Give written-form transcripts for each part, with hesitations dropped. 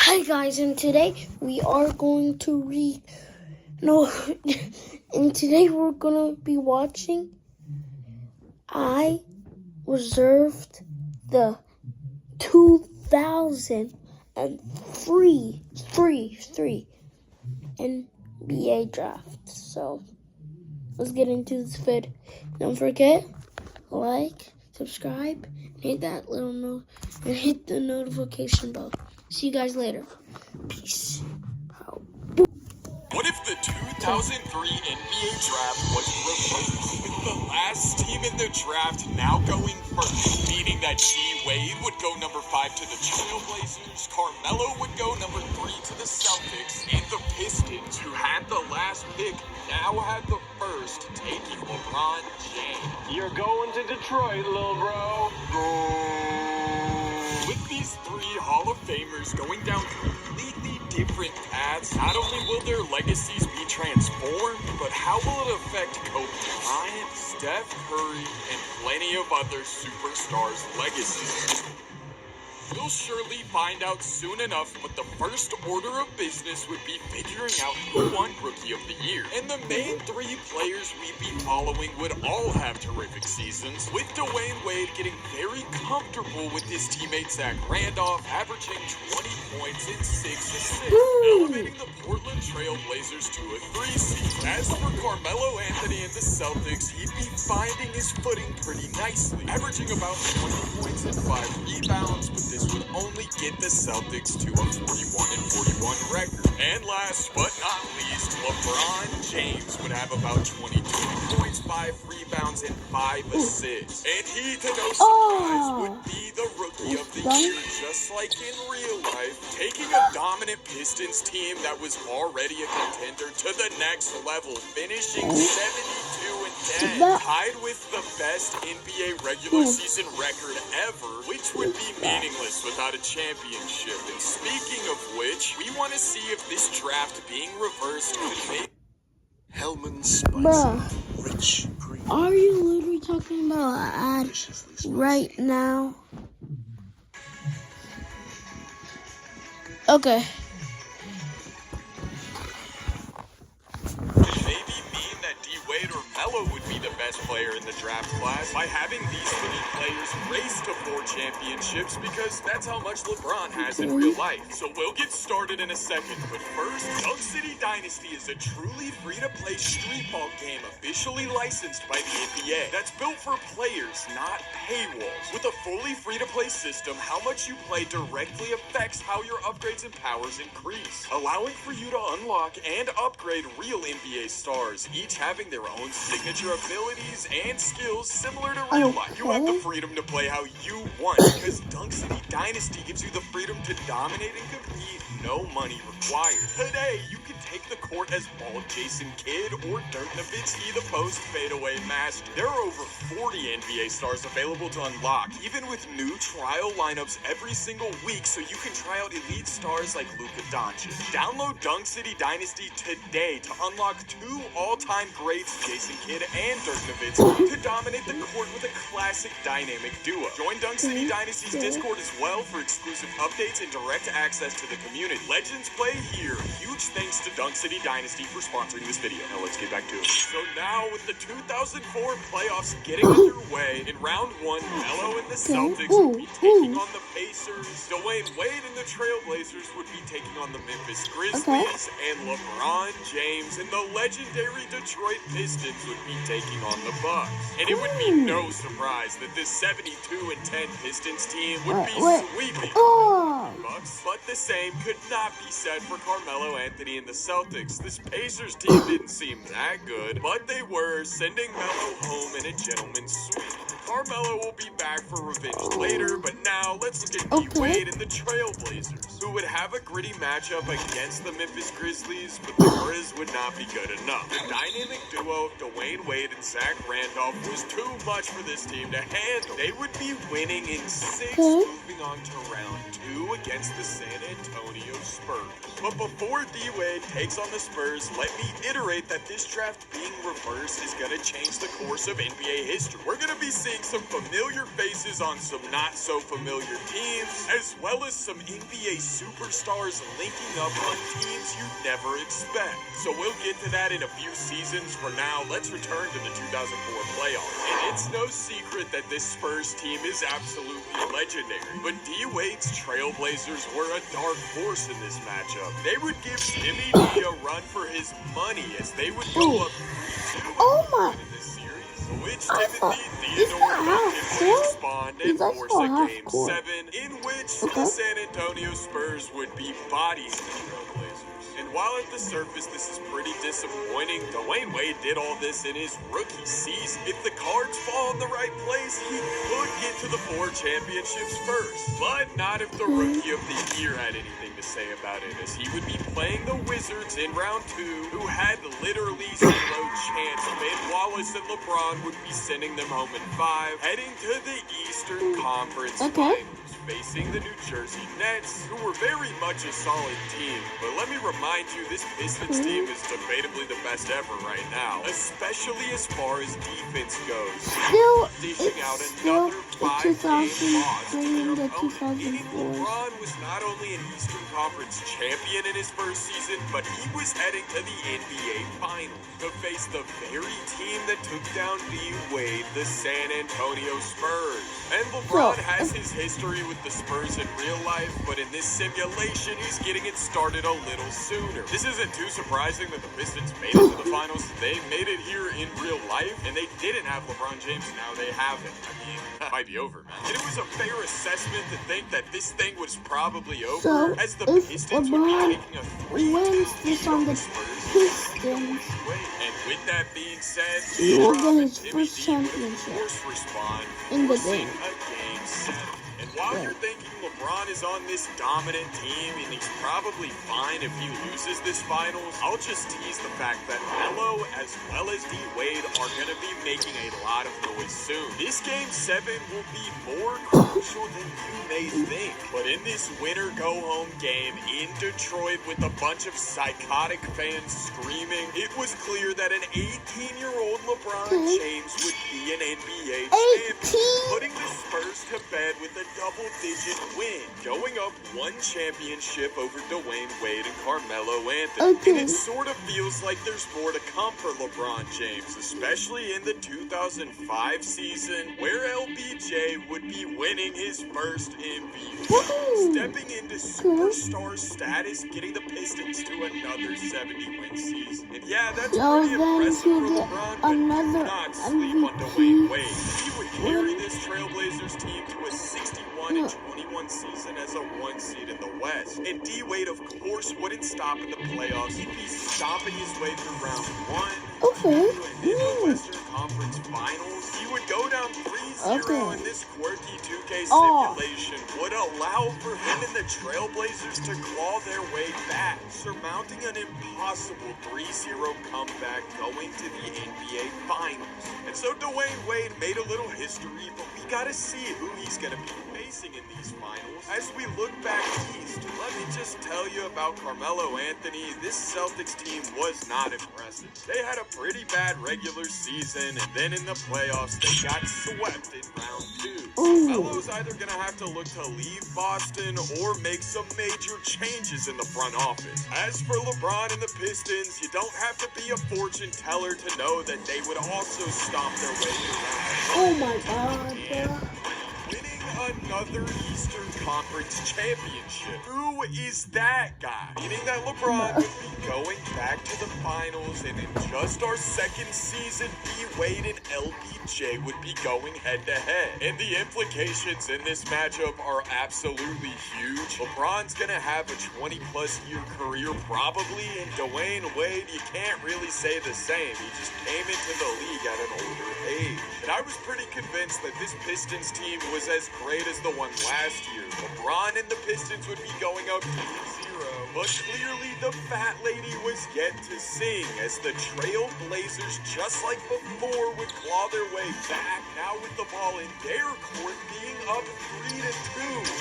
Hi guys, and today we are going to and today we're gonna be watching I reserved the 2003 NBA draft. So let's get into this vid. Don't forget, like, subscribe, and hit that little and hit the notification bell. See you guys later. Peace. What if the 2003 NBA draft was reversed, with the last team in the draft now going first, meaning that D-Wade would go number 5 to the Trailblazers, Carmelo would go number 3 to the Celtics, and the Pistons, who had the last pick, now had the first, taking LeBron James. You're going to Detroit, little bro. With these three Hall of Famers going down completely different paths, not only will their legacies be transformed, but how will it affect Kobe Bryant, Steph Curry, and plenty of other superstars' legacies? We'll surely find out soon enough, but the first order of business would be figuring out who won Rookie of the Year. And the main three players we'd be following would all have terrific seasons, with Dwayne Wade getting very comfortable with his teammate Zach Randolph, averaging 20 points and 6 assists, elevating the Portland Trailblazers to a 3 seed. As for Carmelo Anthony and the Celtics, he'd be finding his footing pretty nicely, averaging about 20 points and 5 rebounds, but this would only get the Celtics to a 41-41 record. And last but not least, LeBron James would have about 22 points, 5 rebounds, and 5 assists. And he, to no surprise, would be the Rookie of the Year, just like in real life, taking a dominant Pistons team that was already a contender to the next level, finishing 72-10, tied with the best NBA regular season record ever, which would be meaningless without a championship. And speaking of which, we want to see if this draft being reversed could make Hellman spicy, rich cream. Are you literally talking about an ad right now? Okay. Maybe mean that D-Wade or Melo would be the best player in the draft class by having these three players race to 4 championships, because that's how much LeBron has in real life. So we'll get started in a second, but first, Dunk City Dynasty is a truly free-to-play street ball game officially licensed by the NBA that's built for players, not paywalls. With a fully free-to-play system, how much you play directly affects how your upgrades and powers increase, allowing for you to unlock and upgrade real NBA stars, each having their own signature abilities and skills similar to real life. You have the freedom to play how you want, because Dunk City Dynasty gives you the freedom to dominate and compete, no money required. Today, you can take the court as Bald Jason Kidd or Dirk Nowitzki, the post fadeaway master. There are over 40 NBA stars available to unlock, even with new trial lineups every single week, so you can try out elite stars like Luka Doncic. Download Dunk City Dynasty today to unlock 2 all-time greats, Jason Kidd and Dirk Nowitzki, to dominate the court with a classic dynamic duo. Join Dunk City Dynasty's Discord as well for exclusive updates and direct access to the community. Legends play here. Huge thanks to Dunk City Dynasty for sponsoring this video. Now let's get back to it. So now, with the 2004 playoffs getting underway, in round 1, Melo and the Celtics would be taking on the Pacers. Dwayne Wade and the Trailblazers would be taking on the Memphis Grizzlies, and LeBron James and the legendary Detroit Pistons would be taking on the Bucks. And it would be no surprise that this 72-10 Pistons team would be sweeping the Bucks, but the same could not be said for Carmelo Anthony and the Celtics. This Pacers team didn't seem that good, but they were, sending Melo home in a gentleman's sweep. Carmelo will be back for revenge later, but now let's look at D-Wade and the Trailblazers, who would have a gritty matchup against the Memphis Grizzlies, but the Grizz would not be good enough. The dynamic duo of Dwayne Wade and Zach Randolph was too much for this team to handle. They would be winning in 6, moving on to round 2 against the San Antonio Spurs. But before D-Wade takes on the Spurs, let me iterate that this draft being reversed is going to change the course of NBA history. We're going to be seeing some familiar faces on some not so familiar teams, as well as some NBA superstars linking up on teams you'd never expect. So we'll get to that in a few seasons. For now, let's return to the 2004 playoffs. And it's no secret that this Spurs team is absolutely legendary. But D-Wade's Trailblazers were a dark force in this matchup. They would give Jimmy D a run for his money as they would go up 3-2 in this series, which Timothy Theodore Duncan would spawned and force a Game 7 in which the San Antonio Spurs would be bodies the Trailblazers. And while at the surface this is pretty disappointing, Dwayne Wade did all this in his rookie season. If the cards fall in the right place, he could get to the 4 championships first. But not if the Rookie of the Year had anything to say about it, as he would be playing the Wizards in round 2, who had literally 0 chance. Ben Wallace and LeBron would be sending them home in 5, heading to the Eastern Conference Finals, facing the New Jersey Nets, who were very much a solid team. But let me remind you, this Pistons team is debatably the best ever right now, especially as far as defense goes. Still, Dishing out it's still another the 5-game loss to 2003 and their the opponent, meaning 2004. LeBron was not only an Eastern Conference champion in his first season, but he was heading to the NBA Finals to face the very team that took down D-Wade, the San Antonio Spurs. And LeBron has his history with the Spurs in real life, but in this simulation, he's getting it started a little sooner. This isn't too surprising that the Pistons made it to the finals. They made it here in real life, and they didn't have LeBron James. Now they have him. I mean, that might be over, man. And it was a fair assessment to think that this thing was probably over, So, as the if Pistons would be LeBron taking a 3-2 wins this on the Spurs. Pistons, And with that being said, he will get his Timmy first D would of championship course respond, in the forcing game. a Game 7. And while you're thinking LeBron is on this dominant team and he's probably fine if he loses this finals, I'll just tease the fact that Melo as well as D-Wade are going to be making a lot of noise soon. This Game 7 will be more crucial than you may think. But in this winner go-home game in Detroit with a bunch of psychotic fans screaming, it was clear that an 18-year-old LeBron James would be an NBA champion, putting the Spurs to bed with a double-digit win, going up 1 championship over Dwayne Wade and Carmelo Anthony. And it sort of feels like there's more to come for LeBron James, especially in the 2005 season, where LBJ would be winning his first MVP, stepping into superstar status, getting the Pistons to another 70-win season. And yeah, that's pretty impressive for LeBron, but do not sleep on Dwayne Wade. He would carry this Trailblazers team to a 61-21 season as a 1 seed in the West. And D-Wade, of course, wouldn't stop in the playoffs. He'd be stomping his way through round 1, 2, and in the Western Conference Finals. He would go down 3-0, and this quirky 2K simulation would allow for him and the Trailblazers to claw their way back, surmounting an impossible 3-0 comeback going to the NBA Finals. And so Dwayne Wade made a little history, but we gotta see who he's gonna be facing in these finals. As we look back east, let me just tell you about Carmelo Anthony. This Celtics team was not impressive. They had a pretty bad regular season, and then in the playoffs, they got swept in round 2. Melo's either gonna have to look to leave Boston or make some major changes in the front office. As for LeBron and the Pistons, you don't have to be a fortune teller to know that they would also stomp their way through. Oh my god. Winning another Eastern Conference championship. Who is that guy? Meaning that LeBron would be going back to the finals, and in just our second season, D-Wade and LBJ would be going head-to-head. And the implications in this matchup are absolutely huge. LeBron's gonna have a 20-plus year career probably, and Dwayne Wade, you can't really say the same. He just came into the league at an older age. And I was pretty convinced that this Pistons team was as great as the one last year. LeBron and the Pistons would be going up 2-0, But clearly the fat lady was yet to sing as the Trailblazers, just like before, would claw their way back, now with the ball in their court being up 3-2.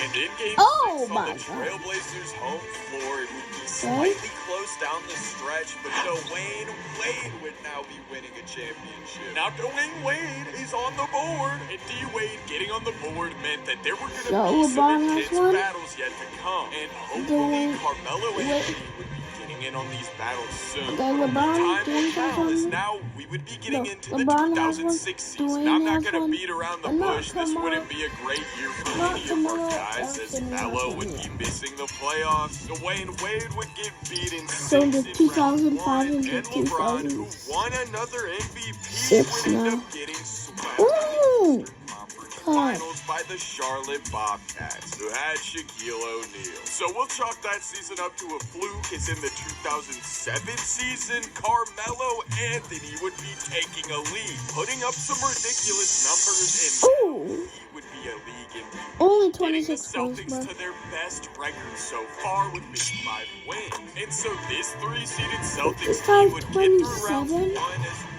And in game 6 on the Trailblazers' home floor, it would be slightly close down the stretch, but Dwayne Wade would now be winning a championship. Now Dwayne Wade is on the board, and D-Wade getting on the board meant that there were going to be some intense battles yet to come, and hopefully Carmelo Anthony would be getting in on these battles soon. Time will tell, as now we would be getting into the 2006 season. I'm not going to beat around the bush. This wouldn't be a great year for any of our guys, as Melo would be missing the playoffs. Dwayne Wade would get beat in 6 in round 1, and LeBron, who won another MVP, would end up getting swept in the Eastern Conference Finals by the Charlotte Bobcats, who had Shaquille O'Neal. So we'll chalk that season up to a fluke, as in the 2007 season, Carmelo Anthony would be taking a lead, putting up some ridiculous numbers, and he would be a league MVP. Only Getting the 26 Celtics points, to their best record so far with 55 wins. And so this 3-seeded Celtics team would get through round 1 as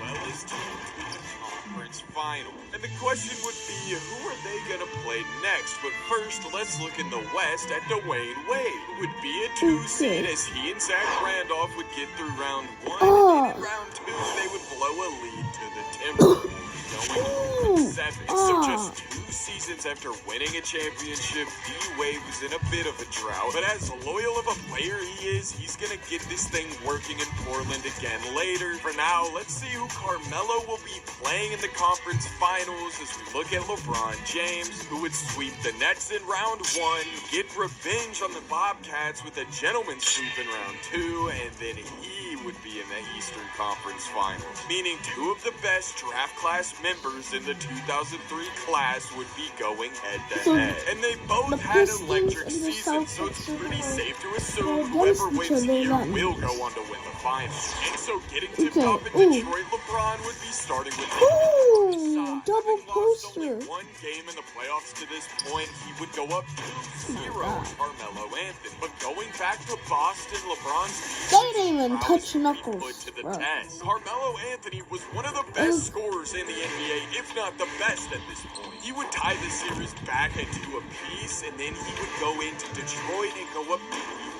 well as to the conference final. And the question would be, who are they going to play next? But first, let's look in the West at Dwayne Wade, who would be a 2-seed, as he and Zach Randolph would get through round 1, and then in round 2 they would blow a lead to the Timberwolves, going 7. So just 2 seasons after winning a championship, D-Wade was in a bit of a drought. But as loyal of a player he is, he's going to get this thing working in Portland again later. For now, let's see who Carmelo will be playing in the conference finals as we look at LeBron James, who would sweep the Nets in round 1, get revenge on the Bobcats with a gentleman's sweep in round 2, and then he would be in the Eastern Conference Finals, meaning 2 of the best draft class members in the 2003 class would be going head-to-head. And they both had electric seasons, so it's pretty safe to assume whoever wins here will go on to win the finals. And so getting tipped off in Detroit, LeBron would be starting with the double poster. only 1 game in the playoffs to this point, he would go up 2-0 with Carmelo Anthony. But going back to Boston, LeBron's They didn't even touch Knuckles, put to the bro. test. Carmelo Anthony was one of the best scorers in the NBA, if not the best at this point. He would tie the series back at 2 apiece, and then he would go into Detroit and go up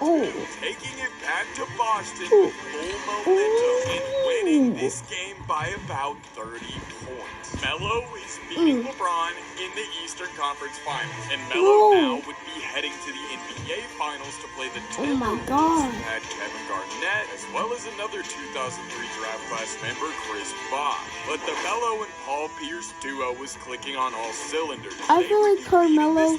3-2, taking it back to Boston with full momentum and winning this game by about 30 points. Melo is beating LeBron in the Eastern Conference Finals, and Melo now would be heading to the NBA Finals to play the Timberwolves, who had Kevin Garnett, as well as another 2003 draft class member, Chris Bosh. But the Melo and Paul Pierce duo was clicking on all cylinders. I feel like Carmelo.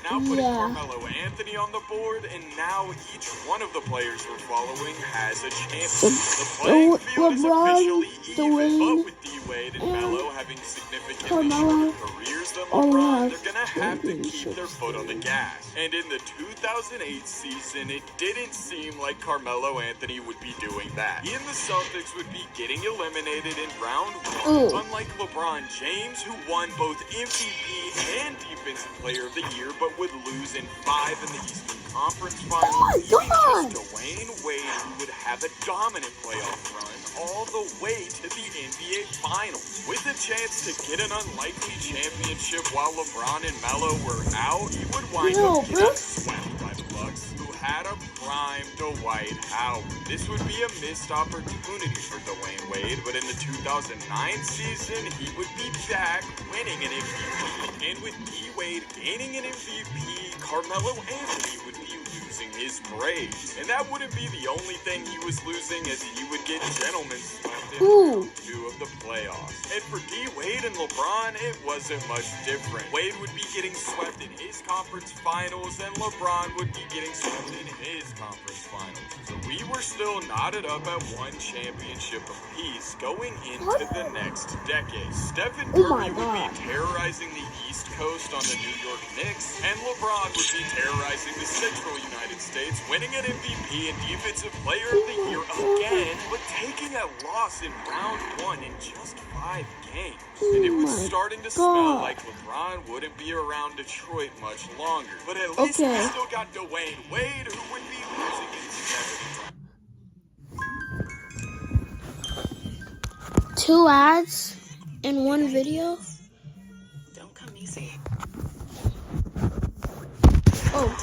Now putting Carmelo Anthony on the board, and now each one of the players we're following has a chance. The playing field is officially even, but with D-Wade and Melo having significantly shorter careers than LeBron, they're gonna have to keep their foot on the gas. And in the 2008 season, it didn't seem like Carmelo Anthony would be doing that. He and the Celtics would be getting eliminated in round 1, unlike LeBron James, who won both MVP and Defensive Player of the Year, but would lose in 5 in the Eastern Conference Finals. Even just Dwayne Wade, who would have a dominant playoff run all the way to the NBA Finals. With a chance to get an unlikely championship while LeBron and Melo were out, he would wind up getting swept by the Bucks, who had a prime Dwight Howard. This would be a missed opportunity for Dwayne Wade, but in the 2009 season, he would be back winning an MVP. And with D-Wade gaining an MVP, Carmelo Anthony would be losing his praise. And that wouldn't be the only thing he was losing, as he would get gentlemen swept in round 2 of the playoffs. And for D-Wade and LeBron, it wasn't much different. Wade would be getting swept in his conference finals, and LeBron would be getting swept in his conference finals. So we were still knotted up at 1 championship apiece going into the next decade. Stephen Curry would be terrorizing the East Coast on the New York Knicks, and LeBron would be terrorizing the Central United States accolades, winning an MVP and Defensive Player of the Year again, but taking a loss in round 1 in just 5 games. And it was starting to smell like LeBron wouldn't be around Detroit much longer. But at least we still got Dwayne Wade, who would be losing in 7 rounds. 2 ads in 1 video? Don't come easy. Oh.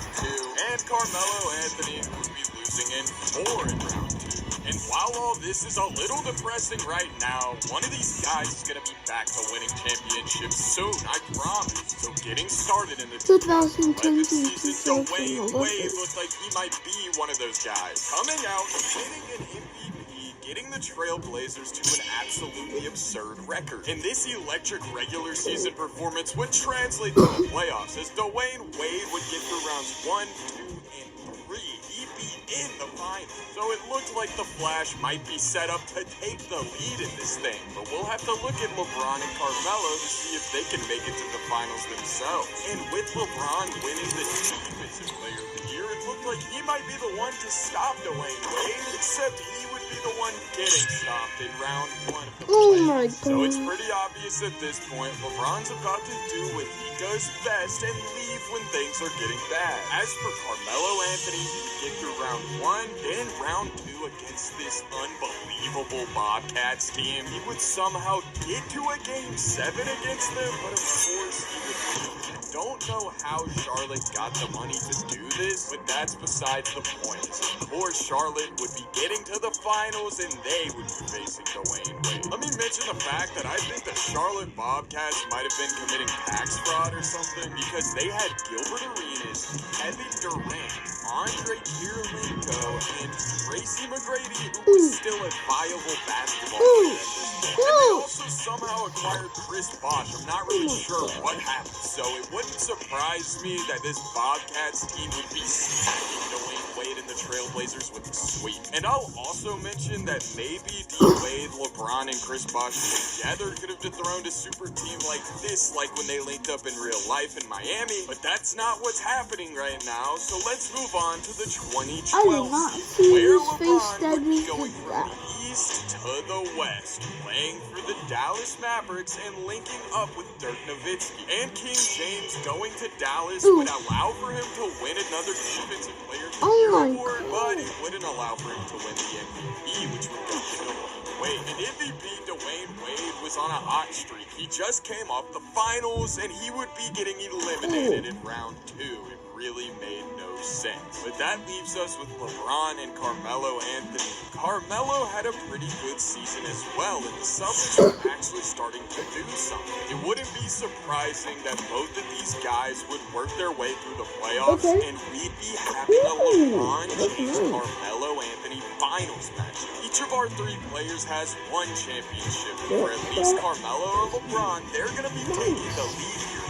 And Carmelo Anthony would be losing in 4 in round 2. And while all this is a little depressing right now, one of these guys is going to be back to winning championships soon, I promise. So getting started in the 2010 season, Dwayne Wade looks like he might be one of those guys. Coming out, winning an MVP, getting the Trailblazers to an absolutely absurd record. And this electric regular season performance would translate to the playoffs, as Dwayne Wade would get through rounds 1, 2, and 3. He'd be in the finals. So it looked like the Flash might be set up to take the lead in this thing. But we'll have to look at LeBron and Carmelo to see if they can make it to the finals themselves. And with LeBron winning the Defensive Player of the Year, it looked like he might be the one to stop Dwayne Wade, except he would be the one getting stopped in round 1 of the playoffs. So it's pretty obvious at this point, LeBron's about to do what he does best and leave when things are getting bad. As for Carmelo Anthony, he'd get through round 1, then round 2 against this unbelievable Bobcats team. He would somehow get to a game 7 against them, but of course he would lose. Don't know how Charlotte got the money to do this, but that's besides the point. Poor Charlotte would be getting to the finals and they would be facing Dwayne Wade. Let me mention the fact that I think the Charlotte Bobcats might have been committing tax fraud or something, because they had Gilbert Arenas, Kevin Durant, Andre Kirilenko, and Tracy McGrady, who was still a viable basketball player. And they also somehow acquired Chris Bosh. I'm not really sure what happened, so it wouldn't surprise me that this Bobcats team would be smacking Dwayne Wade and the Trailblazers with a sweep. And I'll also mention that maybe D-Wade, LeBron, and Chris Bosh together could have dethroned a super team like this, like when they linked up in real life in Miami, but that's not what's happening right now, so let's move on to the 2012 season, where LeBron would be going from the east to the west, playing for the Dallas Mavericks and linking up with Dirk Nowitzki. And King James going to Dallas would allow for him to win another Defensive Player of the Year award, but it wouldn't allow for him to win the MVP, which would go to Dwayne Wade. And MVP Dwayne Wade was on a hot streak. He just came off the finals, and he would be getting eliminated in round 2. It really made no sense. But that leaves us with LeBron and Carmelo Anthony. Carmelo had a pretty good season as well, and the Celtics were actually starting to do something. It wouldn't be surprising that both of these guys would work their way through the playoffs, and we'd be having a LeBron James Carmelo Anthony finals match. Each of our 3 players has 1 championship. For at least Carmelo or LeBron, they're going to be taking the lead here.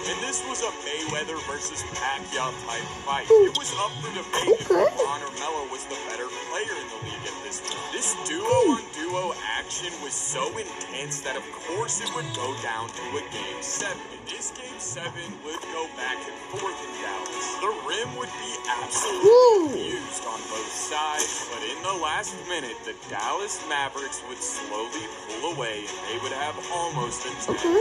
And this was a Mayweather versus Pacquiao type fight. It was up for debate if LeBron or Melo was the better player in the league at this point. This duo-on-duo action was so intense that of course it would go down to a Game 7. And this Game 7 would go back and forth in Dallas. The rim would be absolutely used on both sides, but in the last minute, the Dallas Mavericks would slowly pull away and they would have almost a 10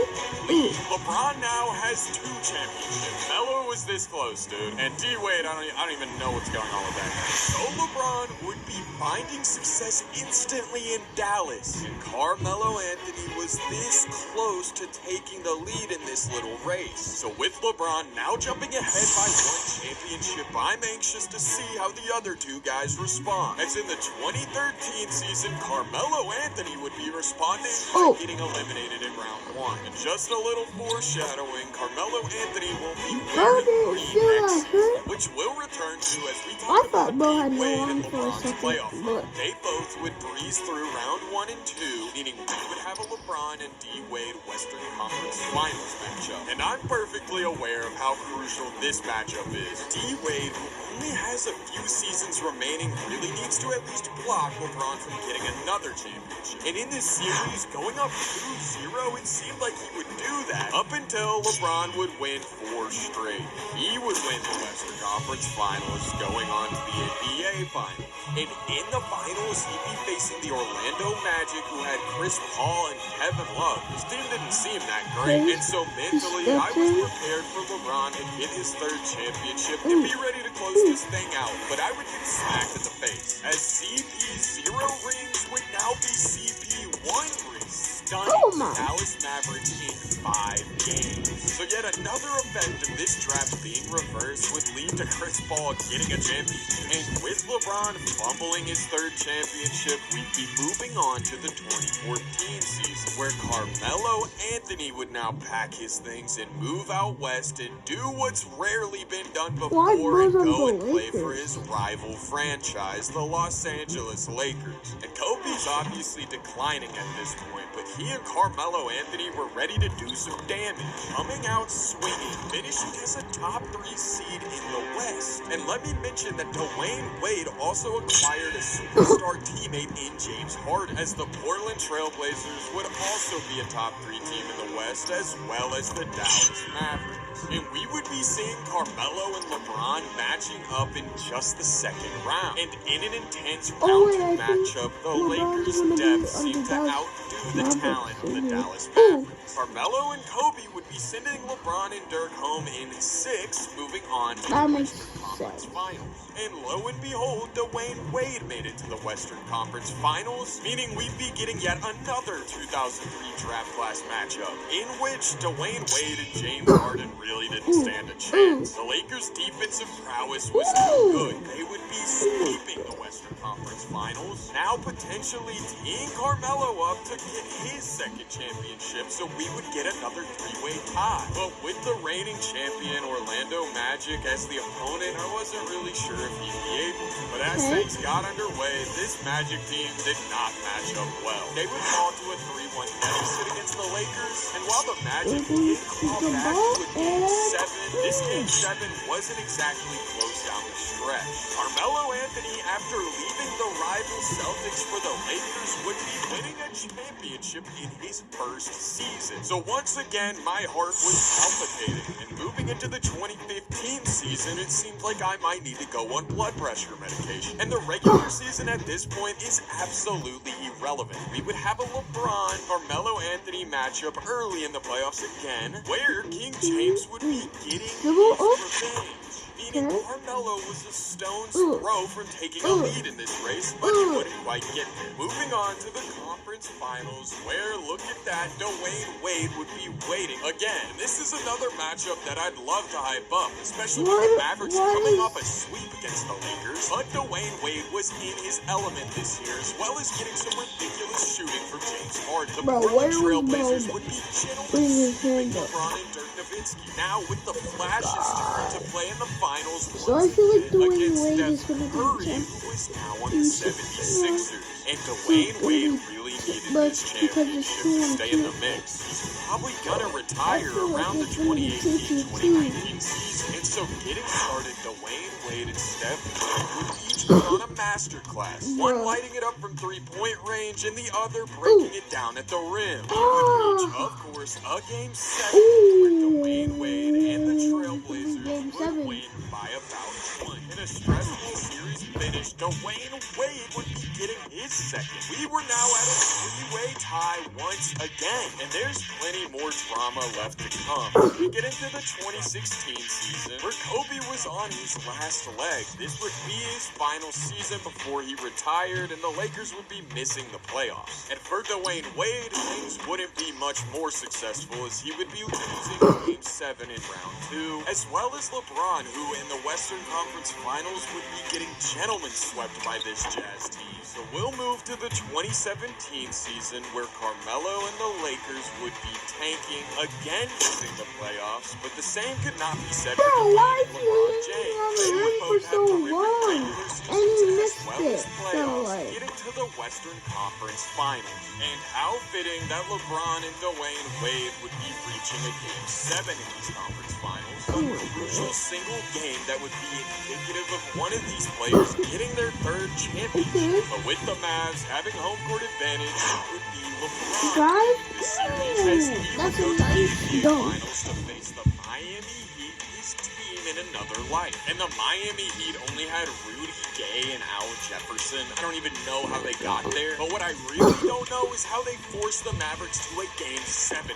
lead. LeBron now has 2 championships. Melo was this close, dude. And D-Wade, I don't even know what's going on with that. So LeBron would be finding success instantly in Dallas. And Carmelo Anthony was this close to taking the lead in this little race. So with LeBron now jumping ahead by 1 championship, I'm anxious to see how the other 2 guys respond. As in the 2013 season, Carmelo Anthony would be responding by getting eliminated in round 1. And just a little foreshadowing, Carmelo Anthony will be wearing green next season, which we'll return to as we talk about D-Wade and LeBron's playoff run. They both would breeze through round 1 and 2, meaning we would have a LeBron and D-Wade Western Conference Finals matchup. And I'm perfectly aware of how crucial this matchup is. D-Wade, who only has a few seasons remaining, really needs to at least block LeBron from getting another championship. And in this series, going up 2-0, it seemed like he would do that up until LeBron would win 4 straight. He would win the Western Conference Finals, going on to the NBA Finals. And in the finals, he'd be facing the Orlando Magic, who had Chris Paul and Kevin Love. His team didn't seem that great, and so mentally, I was prepared for LeBron to get his 3rd championship and be ready to close this thing out. But I would get smacked in the face, as CP 0 rings would now be CP 1 rings. Stunning Dallas Mavericks in 5 games. So yet another effect of this draft being reversed would lead to Chris Paul getting a championship. And with LeBron fumbling his 3rd championship, we'd be moving on to the 2014 season, where Carmelo Anthony would now pack his things and move out west and do what's rarely been done before and go and play for his rival franchise, the Los Angeles Lakers. And Kobe's obviously declining at this point, but he and Carmelo Anthony were ready to do some damage, coming out swinging, finishing as a top 3 seed in the West. And let me mention that Dwayne Wade also acquired a superstar teammate in James Harden, as the Portland Trailblazers would also be a top 3 team in the West, as well as the Dallas Mavericks. And we would be seeing Carmelo and LeBron matching up in just the 2nd round. And in an intense round 2 matchup, the Lakers' depth seemed to outdo the talent of the Dallas Mavericks. Carmelo and Kobe would be sending LeBron and Dirk home in 6, moving on to the Western Conference Finals. And lo and behold, Dwayne Wade made it to the Western Conference Finals, meaning we'd be getting yet another 2003 draft class matchup, in which Dwayne Wade and James Harden really didn't stand a chance. The Lakers' defensive prowess was too good. They would be sweeping the Western Conference Finals, now potentially teeing Carmelo up to get his 2nd championship, so we would get another 3-way tie. But with the reigning champion Orlando Magic as the opponent, I wasn't really sure if he'd be able to. But as things got underway, this Magic team did not match up well. They would fall to a 3-1 deficit against the Lakers, and while the Magic did claw back to a Game 7, this Game 7 wasn't exactly close down the stretch. Carmelo Anthony, after leaving the rival Celtics for the Lakers, would be winning a championship in his 1st season. So once again, my heart was palpitating, and moving into the 2015 season, it seemed like I might need to go on blood pressure medication. And the regular season at this point is absolutely irrelevant. We would have a LeBron-Carmelo Anthony matchup early in the playoffs again, where King James would be getting his revenge. Meaning Carmelo was a stone's throw from taking a lead in this race, but he wouldn't quite get there. Moving on to the conference finals, where, look at that, Dwayne Wade would be waiting again. This is another matchup that I'd love to hype up, especially with the Mavericks coming off a sweep against the Lakers. But Dwayne Wade was in his element this year, as well as getting some ridiculous shooting from James Harden. The Portland Trailblazers would be gentlemen sweeping LeBron and Dirk Nowitzki. Now, with the Flash's turn to play in the finals, So I feel like Dwayne against Wade is Steph going to Curry, be who is now on the 76ers. And Dwayne Wade really needed this championship to stay in the mix. He's probably gonna retire around the 2018-2019 season. And so getting started, Dwayne Wade and Steph Curry would each put on a masterclass. One lighting it up from 3-point range and the other breaking it down at the rim. It would reach, of course, a Game 7 where Dwayne Wade and the Trailblazers would win by about 1. In a stressful series finish, Dwayne Wade would be getting his 2nd. We were now at a 3-way tie once again, and there's plenty more drama left to come. We get into the 2016 season, where Kobe was on his last leg. This would be his final season before he retired, and the Lakers would be missing the playoffs. And for Dwayne Wade, things wouldn't be much more successful, as he would be losing Game 7 in round 2, as well as LeBron, who in the Western Conference Finals would be getting gentlemen swept by this Jazz team. So we'll move to the 2017 season, where Carmelo and the Lakers would be tanking, again missing the playoffs, but the same could not be said for Dwayne and LeBron James. They would both have terrific regular seasons as well as playoffs, getting to the Western Conference Finals. And how fitting that LeBron and Dwayne Wade would be reaching a Game 7 in these conference finals, one crucial single game that would be indicative of one of these players getting their third championship. But with the Mavs having home court advantage, it would be LeBron. Drive? The series has he would That's go a to the nice NBA dunk. Finals to face the Miami Heat, his team in another life. And the Miami Heat only had Rudy Gay and Al Jefferson. I don't even know how they got there. But what I really don't know is how they forced the Mavericks to a Game 7.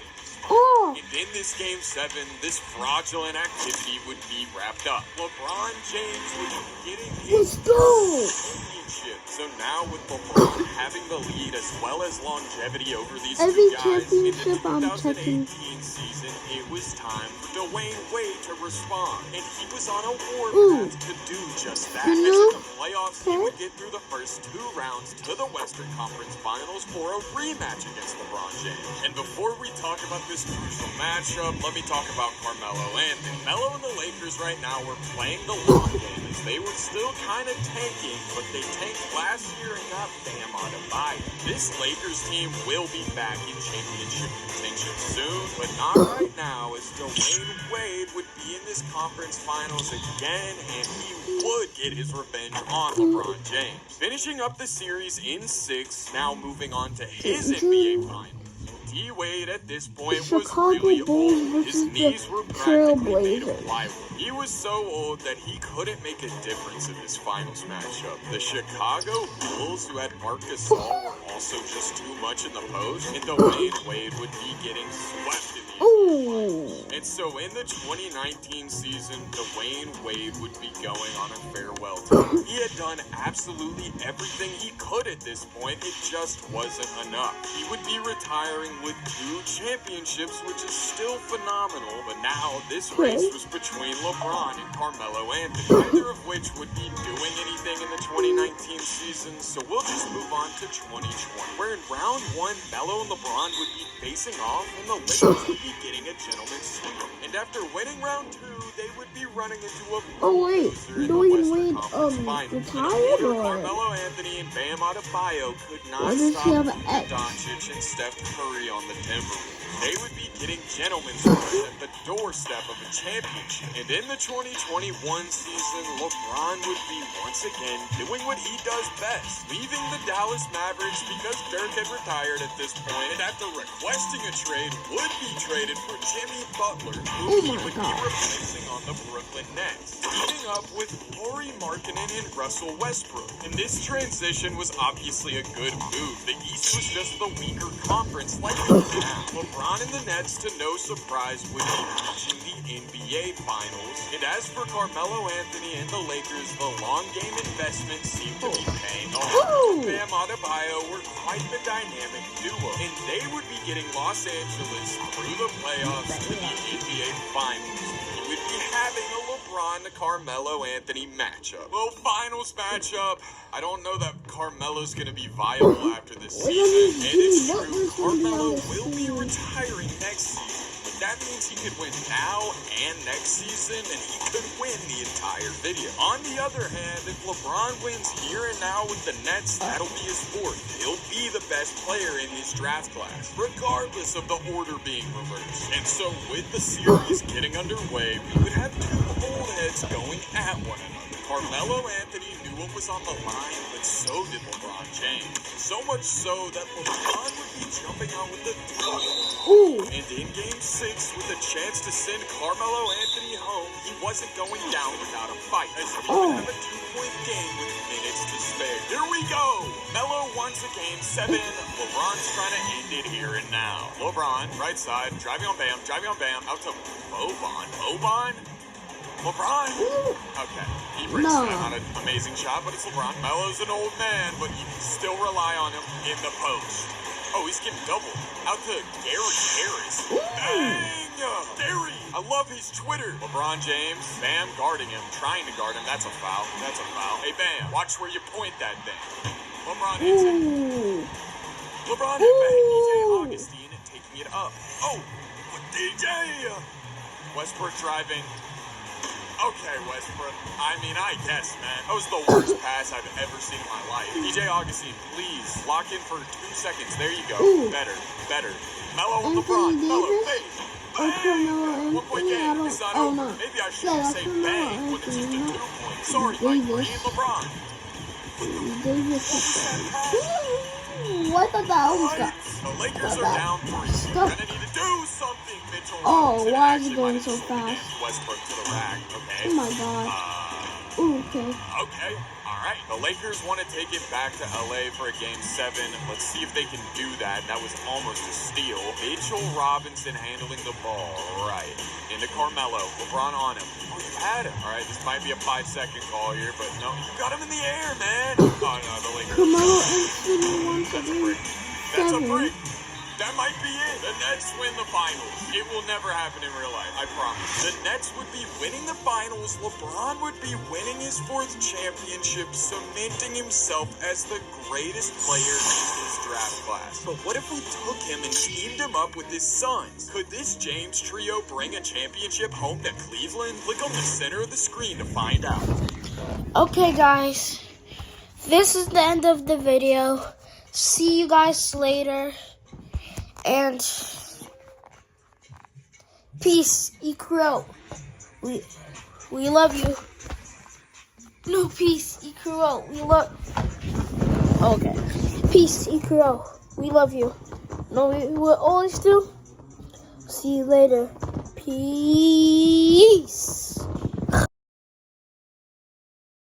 Oh, And in this Game 7, this fraudulent activity would be wrapped up. LeBron James would be getting his let's go. championship. So now with LeBron having the lead as well as longevity over these Every two guys in the championship I'm 2018 checking. season, it was time for Dwayne Wade to respond. And he was on a war Ooh. path to do just that. You As know? in the playoffs, he Okay. would get through the first 2 rounds to the Western Conference Finals for a rematch against LeBron James. And before we talk about this crucial matchup, let me talk about Carmelo Anthony. Melo and the Lakers right now were playing the long game as they were still kind of tanking, but they tanked last year and got Bam Adebayo. This Lakers team will be back in championship contention soon, but not right now, as Dwayne Wade would be in this conference finals again, and he would get his revenge on LeBron James. Finishing up the series in 6, now moving on to his NBA Finals. D-Wade at this point was Chicago really Bulls old. His versus the knees were practically made of Trailblazers. plywood. He was so old that he couldn't make a difference in this finals matchup. The Chicago Bulls, who had Marc Gasol, were also just too much in the post, and Dwayne Wade would be getting swept in the Oh, And so in the 2019 season, Dwayne Wade would be going on a farewell tour. He had done absolutely everything he could at this point. It just wasn't enough. He would be retiring with 2 championships, which is still phenomenal. But now this race was between LeBron and Carmelo Anthony, neither of which would be doing anything in the 2019 season. So we'll just move on to 2020, where in round 1, Melo and LeBron would be facing off, and the Lakers would be getting a gentleman's sweep. And after winning round 2, they would be running into a oh wait, loser in the Dwayne Western Wade Conference Finals. retired Neither or Carmelo Anthony and Bam Adebayo could why not does he stop have an Luka X? Doncic and Steph Curry on the Timberwolves. They would be getting gentlemen's sweeps at the doorstep of a championship. And in the 2021 season, LeBron would be once again doing what he does best, leaving the Dallas Mavericks because Dirk had retired at this point, and after requesting a trade, would be traded for Jimmy Butler, who he would be replacing on the Brooklyn Nets, teaming up with Lauri Markkanen and Russell Westbrook. And this transition was obviously a good move. The East was just the weaker conference like it is now. LeBron and the Nets, to no surprise, would be reaching the NBA Finals. And as for Carmelo Anthony and the Lakers, the long game investment seemed to be paying off. Ooh. Bam Adebayo were quite the dynamic duo, and they would be getting Los Angeles through the playoffs to the NBA Finals. He would be having a LeBron to Carmelo Anthony matchup. Well, finals matchup. I don't know that Carmelo's going to be viable after this season, and it's true, Carmelo will be retiring next season. That means he could win now and next season, and he could win the entire video. On the other hand, if LeBron wins here and now with the Nets, that'll be his 4th. He'll be the best player in his draft class, regardless of the order being reversed. And so with the series getting underway, we would have 2 old heads going at one another. Carmelo Anthony knew what was on the line, but so did LeBron James. So much so that LeBron would be jumping out with the Ooh. and in Game 6, with a chance to send Carmelo Anthony home, he wasn't going down without a fight, as he would have a 2-point game with minutes to spare. Here we go! Melo wants a Game 7. LeBron's trying to end it here and now. LeBron, right side, driving on Bam, out to Boban. Boban? LeBron? Okay, he brings No. that on an amazing shot, but it's LeBron. Melo's an old man, but you can still rely on him in the post. Oh, he's getting double. Out to Gary Harris. Bang! Gary! I love his Twitter. LeBron James, Bam guarding him, trying to guard him. That's a foul. That's a foul. Hey, Bam, watch where you point that thing. LeBron hits it. Ooh. LeBron hit back. DJ Augustine taking it up. Oh, with DJ! Westbrook driving. Okay, Westbrook. I mean, I guess, man. That was the worst pass I've ever seen in my life. DJ Augustine, please lock in for 2 seconds. There you go. Ooh. Better. Melo and Anthony LeBron. Melo, Davis? fade. Carmelo One point Anthony. I game. don't. It's not Oh over. no. Maybe I should Yeah, have that's said Carmelo bang when it's just a Anthony. 2 point. Sorry, Mike Green and LeBron. Davis. What the hell was that? The Lakers are down 3. You're gonna need to do something, Mitchell. Oh, Robinson why is actually it going might have so slowed the game. fast? Westbrook to the rack. Okay. Oh my god. Ooh, okay. Okay. All right. The Lakers want to take it back to LA for a game 7. Let's see if they can do that. That was almost a steal. Mitchell Robinson handling the ball. Right. Into Carmelo. LeBron on him. Oh, you had him. All right. This might be a 5-second call here, but no, you got him in the air, man. Oh no, the Lakers. Carmelo Anthony wants to That's a be break. That's a 7. break. That might be it. The Nets win the finals. It will never happen in real life, I promise. The Nets would be winning the finals. LeBron would be winning his 4th championship, cementing himself as the greatest player in his draft class. But what if we took him and teamed him up with his sons? Could this James trio bring a championship home to Cleveland? Click on the center of the screen to find out. Okay, guys. This is the end of the video. See you guys later. And peace, Ikro. We love you. No, peace, Ikro. We love. Okay. Peace, Ikro. We love you. No, we will always do. See you later. Peace.